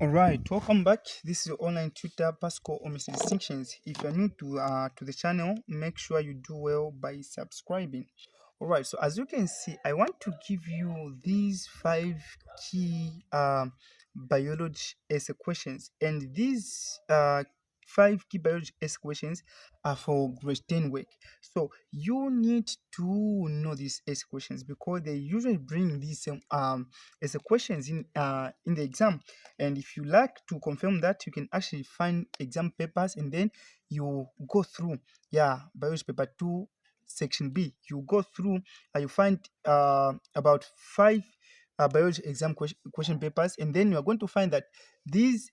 All right, welcome back. This is your online tutor Pascal or Mr. Distinctions. If you're new to the channel, make sure you do well by subscribing. All right, so as you can see, I want to give you these five key biology essay questions, and these five key biology essay questions are for grade 10 work. So you need to know these essay questions because they usually bring these essay questions in the exam. And if you like to confirm that, you can actually find exam papers and then you go through, biology paper 2, section B. You go through, you find about five biology exam question papers, and then you are going to find that these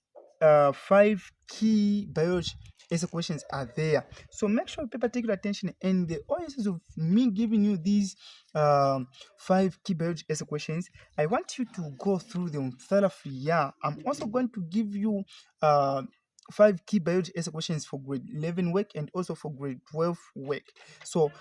five key biology essay questions are there. So make sure you pay particular attention. And the audiences of me giving you these five key biology essay questions, I want you to go through them thoroughly. Yeah, I'm also going to give you five key biology essay questions for grade 11 work and also for grade 12 work. So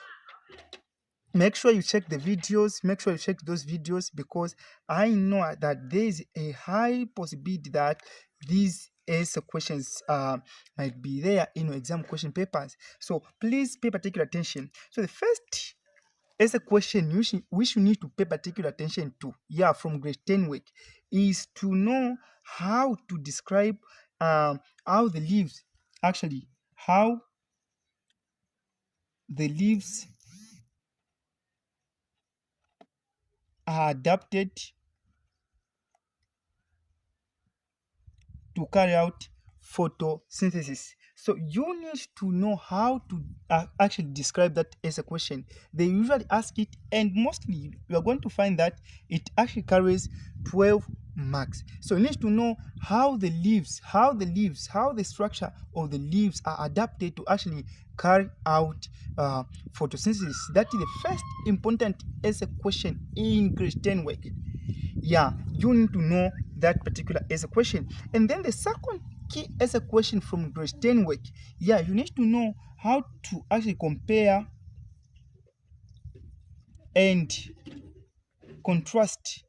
make sure you check the videos, make sure you check those videos, because I know that there is a high possibility that these essay questions might be there in your exam question papers. So please pay particular attention. So the first essay question which you need to pay particular attention to, from grade 10 work, is to know how to describe how the leaves actually, how the leaves are adapted to carry out photosynthesis. So you need to know how to actually describe that as a question. They usually ask it, and mostly you are going to find that it actually carries 12 marks. So you need to know how the structure of the leaves are adapted to actually carry out photosynthesis. That is the first important essay question in grade 10 work. You need to know that particular essay question. And then the second key essay question from grade 10 work, you need to know how to actually compare and contrast.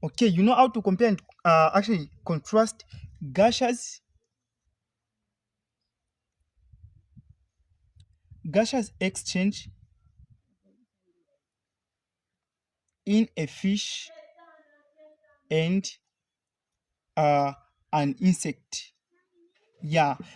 Okay, you know how to compare and actually contrast gaseous exchange in a fish and an insect.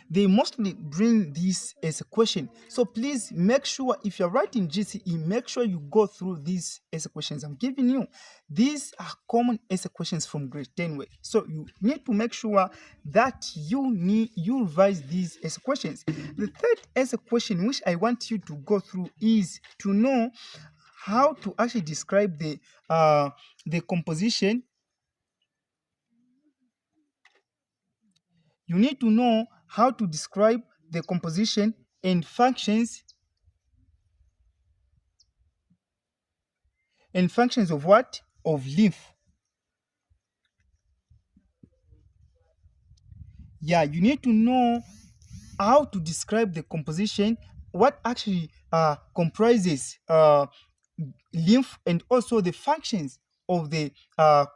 They mostly bring this as a question. So please make sure, if you're writing GCE, make sure you go through these essay questions I'm giving you. These are common essay questions from grade 10 work. So you need to make sure that you revise these essay questions. The third essay question which I want you to go through is to know how to actually describe the composition. You need to know how to describe the composition and functions of what? Of lymph. You need to know how to describe the composition, what actually comprises lymph, and also the functions of the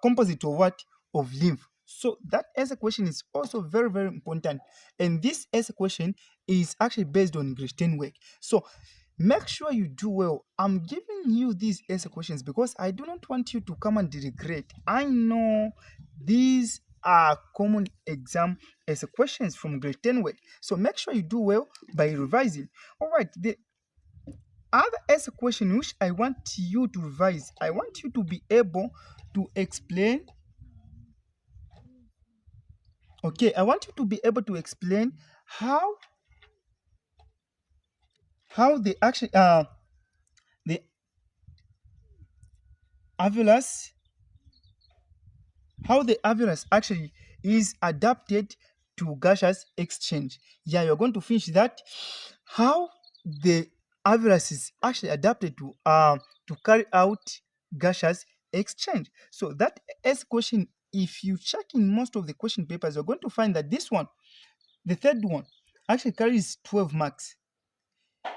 composite of what? Of lymph. So that essay question is also very, very important. And this essay question is actually based on grade 10 work. So make sure you do well. I'm giving you these essay questions because I do not want you to come and regret. I know these are common exam essay questions from grade 10 work. So make sure you do well by revising. All right, the other essay question which I want you to revise, I want you to be able to explain. Okay, I want you to be able to explain how the actually the alveolus actually is adapted to gaseous exchange. You're going to finish that. How the alveolus is actually adapted to carry out gaseous exchange. So that S question, if you check in most of the question papers, you're going to find that this one, the third one, actually carries 12 marks.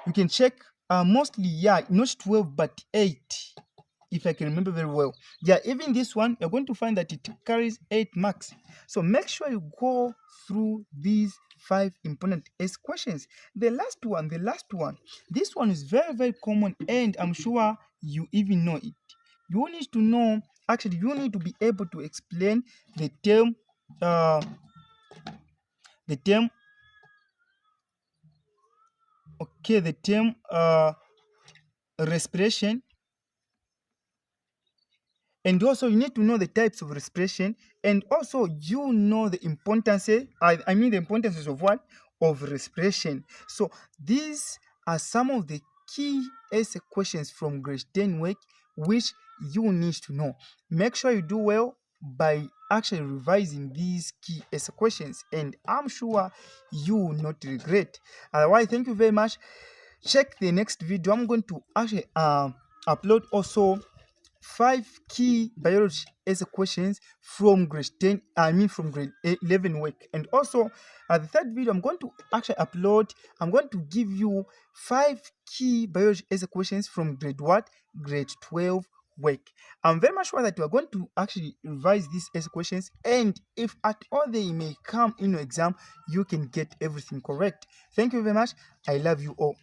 You can check mostly, not 12 but 8. if I can remember very well. Yeah, even this one, you're going to find that it carries 8 marks. So make sure you go through these 5 important S questions. The last one, this one is very, very common, and I'm sure you even know it. You need to know, actually, you need to be able to explain the term, uh, the term, okay, the term respiration. And also, you need to know the types of respiration, and also you know the importance. I mean the importance of what? Of respiration. So these are some of the key essay questions from grade 10 work which you need to know. Make sure you do well by actually revising these key essay questions, and I'm sure you will not regret. Otherwise, thank you very much. Check the next video. I'm going to actually upload also 5 key biology essay questions from grade 10, I mean from grade 11 work. And also, at the third video, I'm going to actually upload, I'm going to give you 5 key biology essay questions from grade what? Grade 12 work. I'm very much sure that you are going to actually revise these essay questions, and if at all they may come in your exam, you can get everything correct. Thank you very much. I love you all.